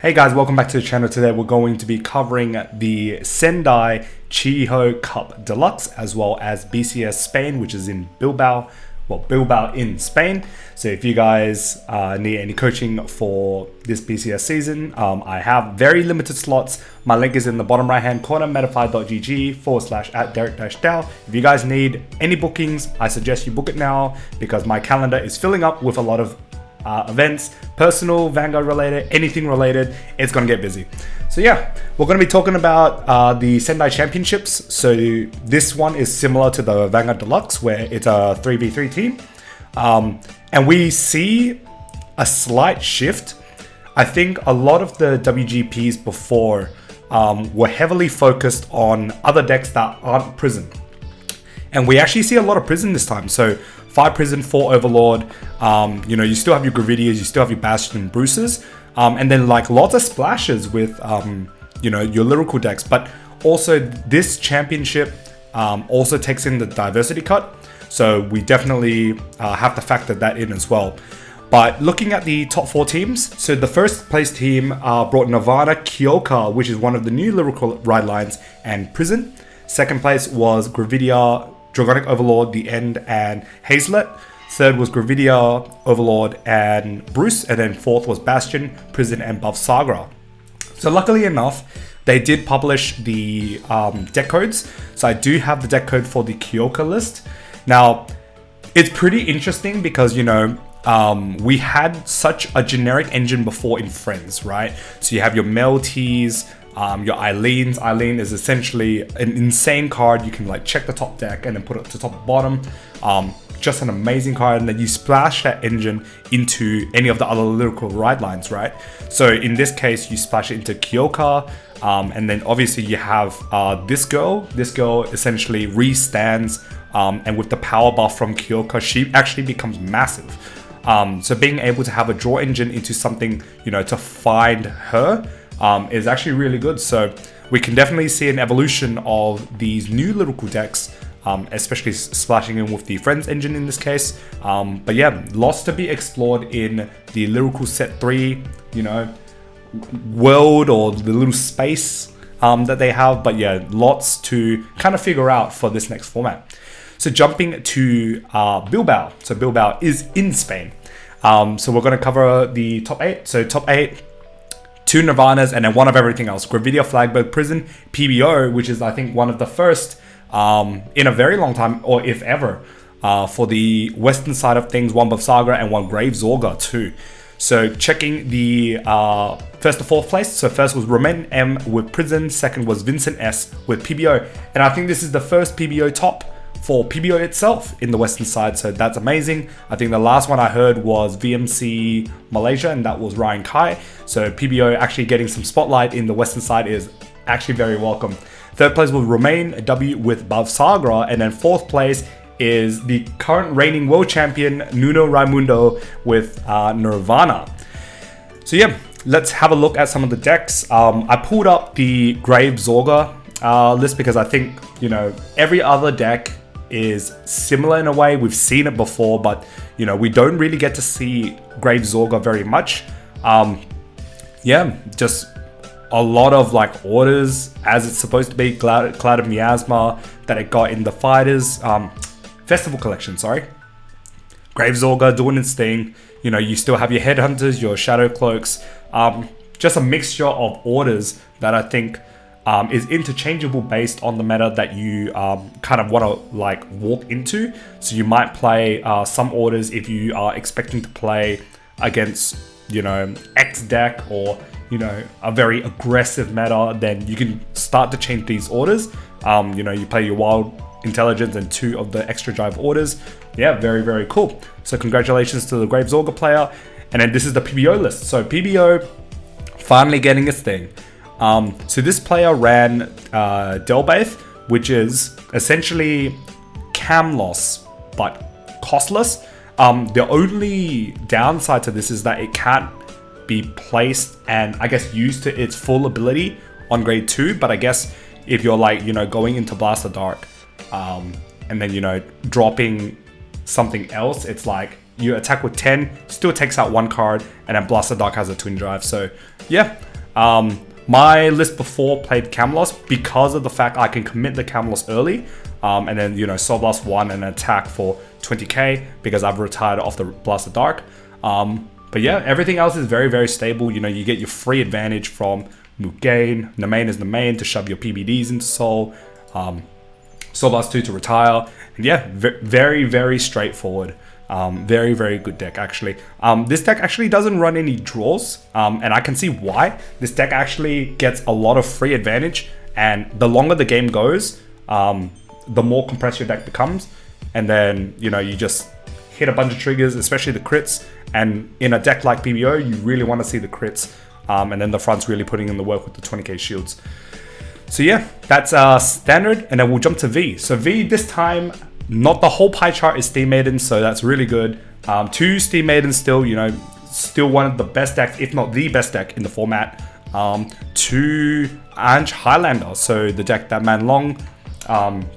Hey guys, welcome back to the channel. Today we're going to be covering the Sendai Chiho Cup Deluxe as well as BCS Spain, which is in Bilbao. Well, Bilbao in Spain. So if you guys need any coaching for this BCS season, I have very limited slots. My link is in the bottom right hand corner, metafy.gg/@Derek-Dow. If you guys need any bookings, I suggest you book it now because my calendar is filling up with a lot of events, personal, Vanguard related, anything related, it's gonna get busy. So yeah, we're gonna be talking about the Sendai Championships. So this one is similar to the Vanguard Deluxe where it's a 3v3 team. And we see a slight shift. I think a lot of the WGPs before were heavily focused on other decks that aren't Prison. And we actually see a lot of Prison this time. So 5 Prison, 4 Overlord, you still have your Gravidias, you still have your Bastion and Bruces, and then like lots of splashes with, your lyrical decks. But also this championship also takes in the diversity cut. So we definitely have to factor that in as well. But looking at the top 4 teams, so the first place team brought Nirvana Kyoka, which is one of the new lyrical ride lines, and Prison. Second place was Gravidia, Dragonic Overlord, The End, and Hazlet. Third was Gravidia, Overlord, and Bruce. And then fourth was Bastion, Prison, and Bavsagra. So luckily enough, they did publish the deck codes. So I do have the deck code for the Kyoka list. Now, it's pretty interesting because, we had such a generic engine before in Friends, right? So you have your Melties, your Eileen's. Eileen is essentially an insane card. You can like check the top deck and then put it to top and bottom. Just an amazing card, and then you splash that engine into any of the other lyrical ride lines, right? So in this case, you splash it into Kyoka, and then obviously you have this girl. This girl essentially re-stands, and with the power buff from Kyoka, she actually becomes massive. So being able to have a draw engine into something, to find her, is actually really good. So we can definitely see an evolution of these new lyrical decks, especially splashing in with the Friends engine in this case. But yeah, lots to be explored in the lyrical set 3, world or the little space that they have. But yeah, lots to kind of figure out for this next format. So jumping to Bilbao. So Bilbao is in Spain. So we're going to cover the top 8. So top 8, 2 Nirvanas, and then 1 of everything else. Gravidia, Flagberg, Prison, PBO, which is I think one of the first in a very long time, or if ever, for the western side of things, 1 Bavsagra and 1 Gravesauger too. So checking the first to 4th place. So first was Romain M with Prison, second was Vincent S with PBO, and I think this is the first PBO top for PBO itself in the western side, so that's amazing. I think the last one I heard was VMC Malaysia, and that was Ryan Kai. So PBO actually getting some spotlight in the western side is actually very welcome. Third place was Romain W with Bavsagra, and then 4th place is the current reigning world champion Nuno Raimundo with Nirvana. So yeah, let's have a look at some of the decks. I pulled up the Gravesauger list because I think, every other deck is similar in a way. We've seen it before, but we don't really get to see Gravesauger very much. Yeah, just a lot of like orders as it's supposed to be. Cloud of Miasma that it got in the Fighters Festival collection, sorry. Gravesauger doing its thing. You still have your Headhunters, your Shadow Cloaks, just a mixture of orders that I think is interchangeable based on the meta that you kind of want to like walk into. So you might play some orders if you are expecting to play against, X deck or, a very aggressive meta, then you can start to change these orders. You play your Wild Intelligence and 2 of the extra drive orders. Yeah, very, very cool. So congratulations to the Gravesauger player. And then this is the PBO list. So PBO finally getting its thing. So this player ran Delbaith, which is essentially cam loss, but costless. The only downside to this is that it can't be placed and I guess used to its full ability on grade 2. But I guess if you're like, going into Blaster Dark, and then, dropping something else, it's like you attack with 10, still takes out 1 card, and then Blaster Dark has a twin drive. So yeah, My list before played Camelos because of the fact I can commit the Camelos early, and then, you know, Soul Blast 1 and attack for 20k because I've retired off the Blast of Dark. But yeah, everything else is very, very stable. You know, you get your free advantage from Mugain. Namain is Namain to shove your PBDs into Soul. Soul Blast 2 to retire. And yeah, very, very straightforward. Very, very good deck, actually. This deck actually doesn't run any draws, and I can see why. This deck actually gets a lot of free advantage, and the longer the game goes, the more compressed your deck becomes. And then, you know, you just hit a bunch of triggers, especially the crits. And in a deck like PBO, you really want to see the crits, and then the front's really putting in the work with the 20k shields. So yeah, that's standard, and then we'll jump to V. So V this time, not the whole pie chart is Steam Maiden, so that's really good. 2 Steam Maidens still, you know, still one of the best decks, if not the best deck in the format. 2 Ange Highlander, so the deck that Man Long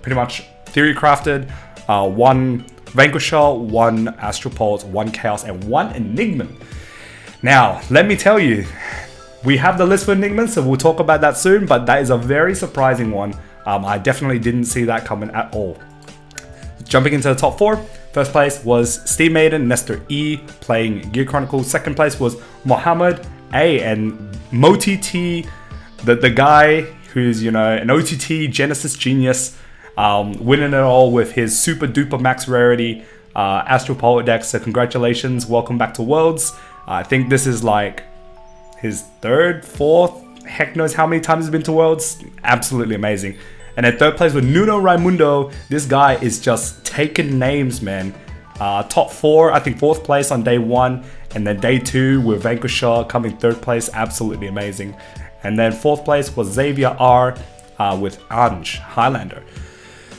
pretty much theory crafted. 1 Vanquisher, 1 Astral Pulse, 1 Chaos, and 1 Enigman. Now, let me tell you, we have the list for Enigman, so we'll talk about that soon, but that is a very surprising one. I definitely didn't see that coming at all. Jumping into the top 4, first place was Steam Maiden, Nestor E, playing Gear Chronicles. Second place was Mohammed A, and Moti T, the guy who's, you know, an OTT Genesis genius, winning it all with his super duper max rarity Astral Poet deck. So congratulations, welcome back to Worlds. I think this is like his 3rd, 4th, heck knows how many times he's been to Worlds. Absolutely amazing. And at 3rd place with Nuno Raimundo. This guy is just taking names, man. Top 4, I think 4th place on day 1, and then day 2 with Vanquisher coming 3rd place. Absolutely amazing. And then 4th place was Xavier R with Ange Highlander.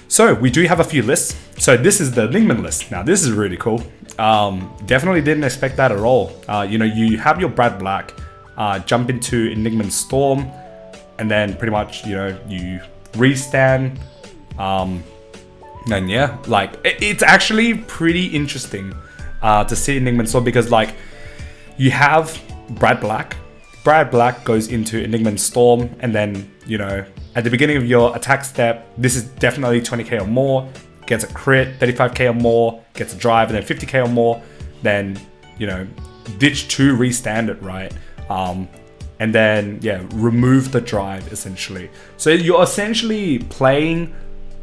So we do have a few lists. So this is the Enigman list. Now this is really cool. Definitely didn't expect that at all. You know, you have your Brad Black jump into Enigman Storm, and then pretty much, you know, you restand. And yeah, like it's actually pretty interesting to see Enigman Storm, because like you have Brad Black. Brad Black goes into Enigman Storm, and then, you know, at the beginning of your attack step, this is definitely 20k or more, gets a crit, 35k or more, gets a drive, and then 50k or more, then, you know, ditch 2, restand it, right? And then, yeah, remove the drive, essentially. So you're essentially playing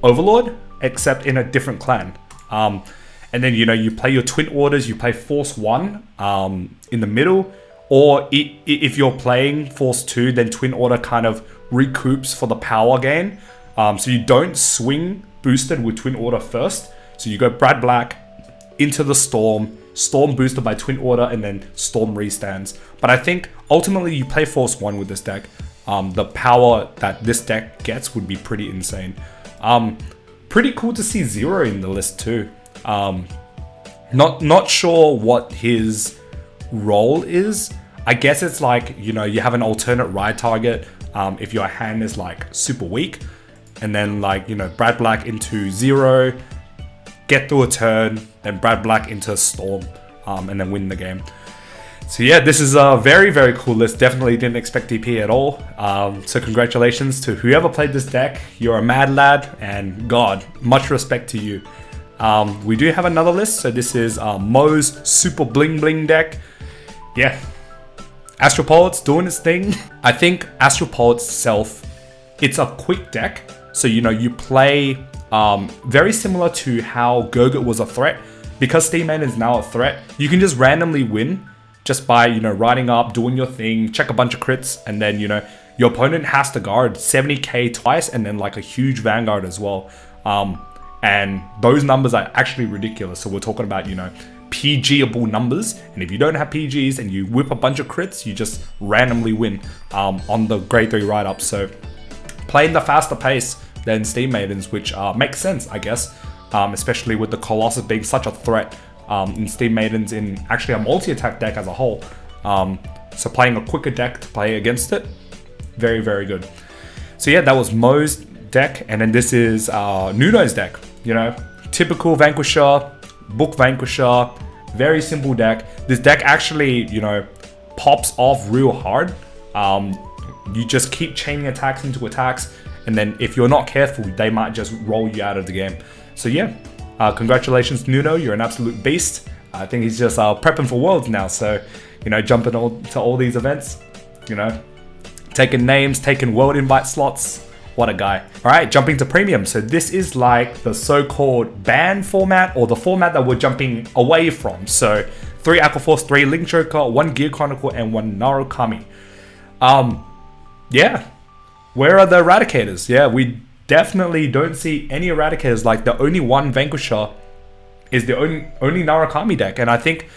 Overlord, except in a different clan. And then, you know, you play your Twin Orders, you play Force 1 in the middle, or if you're playing Force 2, then Twin Order kind of recoups for the power gain. So you don't swing boosted with Twin Order first. So you go Brad Black into the Storm, Storm boosted by Twin Order, and then Storm restands. But I think ultimately you play Force 1 with this deck. The power that this deck gets would be pretty insane. Pretty cool to see Zero in the list too. Not sure what his role is. I guess it's like, you know, you have an alternate ride target if your hand is like super weak, and then, like, you know, Brad Black into Zero, get through a turn, then Brad Black into Storm, and then win the game. So yeah, this is a very, very cool list. Definitely didn't expect DP at all. So congratulations to whoever played this deck. You're a mad lad, and God, much respect to you. We do have another list. So this is Mo's super bling bling deck. Yeah, Astral Poet's doing its thing. I think Astral Poet itself, it's a quick deck. So, you know, you play very similar to how Gurgit was a threat. Because Steam Maiden is now a threat, you can just randomly win just by, you know, riding up, doing your thing, check a bunch of crits, and then, you know, your opponent has to guard 70k twice, and then like a huge Vanguard as well. And those numbers are actually ridiculous. So we're talking about, you know, PG-able numbers, and if you don't have PGs and you whip a bunch of crits, you just randomly win on the grade 3 ride-up. So playing the faster pace than Steam Maidens, which makes sense, I guess, especially with the Colossus being such a threat in Steam Maidens in actually a multi-attack deck as a whole. So playing a quicker deck to play against it, very, very good. So yeah, that was Mo's deck, and then this is Nuno's deck. You know, typical Vanquisher, Book Vanquisher, very simple deck. This deck actually, you know, pops off real hard. you just keep chaining attacks into attacks, and then if you're not careful, they might just roll you out of the game. So yeah, congratulations Nuno, you're an absolute beast. I think he's just prepping for Worlds now, so you know, jumping to all these events, you know, taking names, taking world invite slots. What a guy. All right, jumping to premium. So this is like the so-called ban format, or the format that we're jumping away from. So 3 Aquaforce, 3 Link Joker, 1 Gear Chronicle, and 1 Narukami. Yeah, where are the Eradicators? Yeah, we definitely don't see any Eradicators. Like the only one Vanquisher is the only Narukami deck. And I think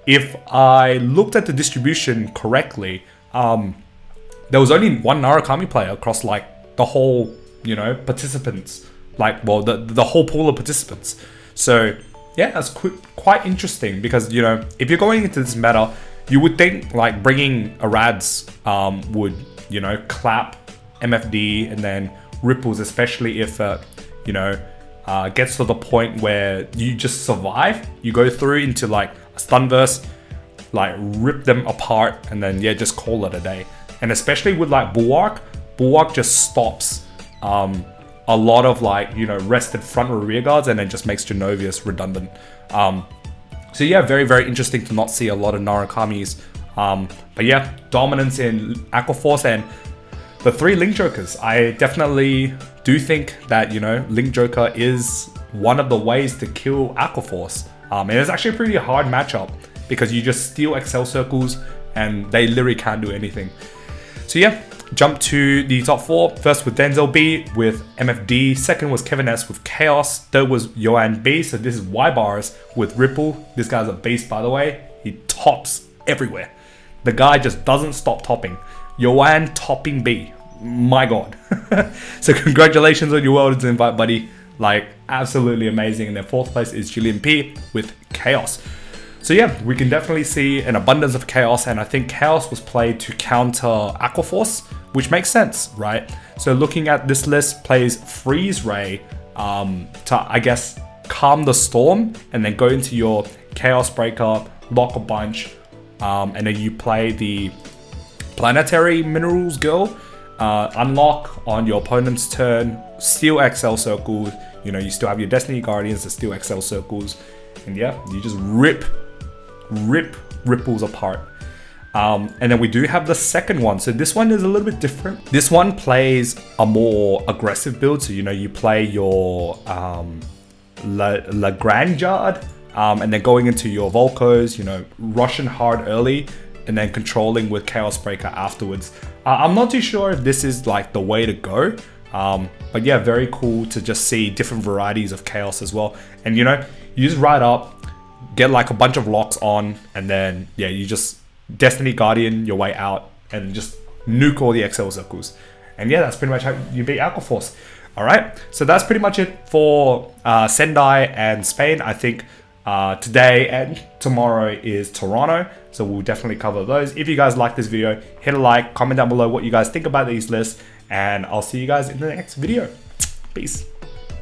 if I looked at the distribution correctly, there was only one Narukami player across like the whole, you know, participants, like, well, the whole pool of participants. So yeah, that's quite interesting, because, you know, if you're going into this meta, you would think like bringing Erads would, you know, clap MFD and then Ripples, especially if you know, gets to the point where you just survive, you go through into like a Stunverse, like rip them apart, and then yeah, just call it a day. And especially with like Bulwark just stops a lot of like, you know, rested front or rear guards, and then just makes Genovius redundant. So yeah, very, very interesting to not see a lot of Narakamis. But yeah, dominance in Aquaforce and the 3 Link Jokers. I definitely do think that, you know, Link Joker is one of the ways to kill Aquaforce. And it's actually a pretty hard matchup, because you just steal Excel circles and they literally can't do anything. So yeah, jump to the top 4. First with Denzel B with MFD. Second was Kevin S with Chaos. Third was Yoan B. So this is Y Bars with Ripple. This guy's a beast, by the way. He tops everywhere. The guy just doesn't stop topping. Yoan topping B. My God. So congratulations on your Worlds invite, buddy. Like, absolutely amazing. And then 4th place is Julian P with Chaos. So yeah, we can definitely see an abundance of Chaos, and I think Chaos was played to counter Aquaforce, which makes sense, right? So looking at this list, plays Freeze Ray to, I guess, calm the storm, and then go into your Chaos Breaker, lock a bunch, and then you play the Planetary Minerals Girl, unlock on your opponent's turn, steal XL circles, you know, you still have your Destiny Guardians that steal XL circles, and yeah, you just rip Ripples apart. And then we do have the second one. So this one is a little bit different. This one plays a more aggressive build. So, you know, you play your La Granjard, and then going into your Volcos, you know, rushing hard early, and then controlling with Chaos Breaker afterwards. I'm not too sure if this is like the way to go. But yeah, very cool to just see different varieties of Chaos as well. And, you know, you just ride up, get like a bunch of locks on, and then yeah, you just Destiny Guardian your way out and just nuke all the XL circles. And yeah, that's pretty much how you beat Aquaforce. All right, so that's pretty much it for Sendai and Spain. I think today and tomorrow is Toronto, so we'll definitely cover those. If you guys like this video, hit a like, comment down below what you guys think about these lists, and I'll see you guys in the next video. Peace.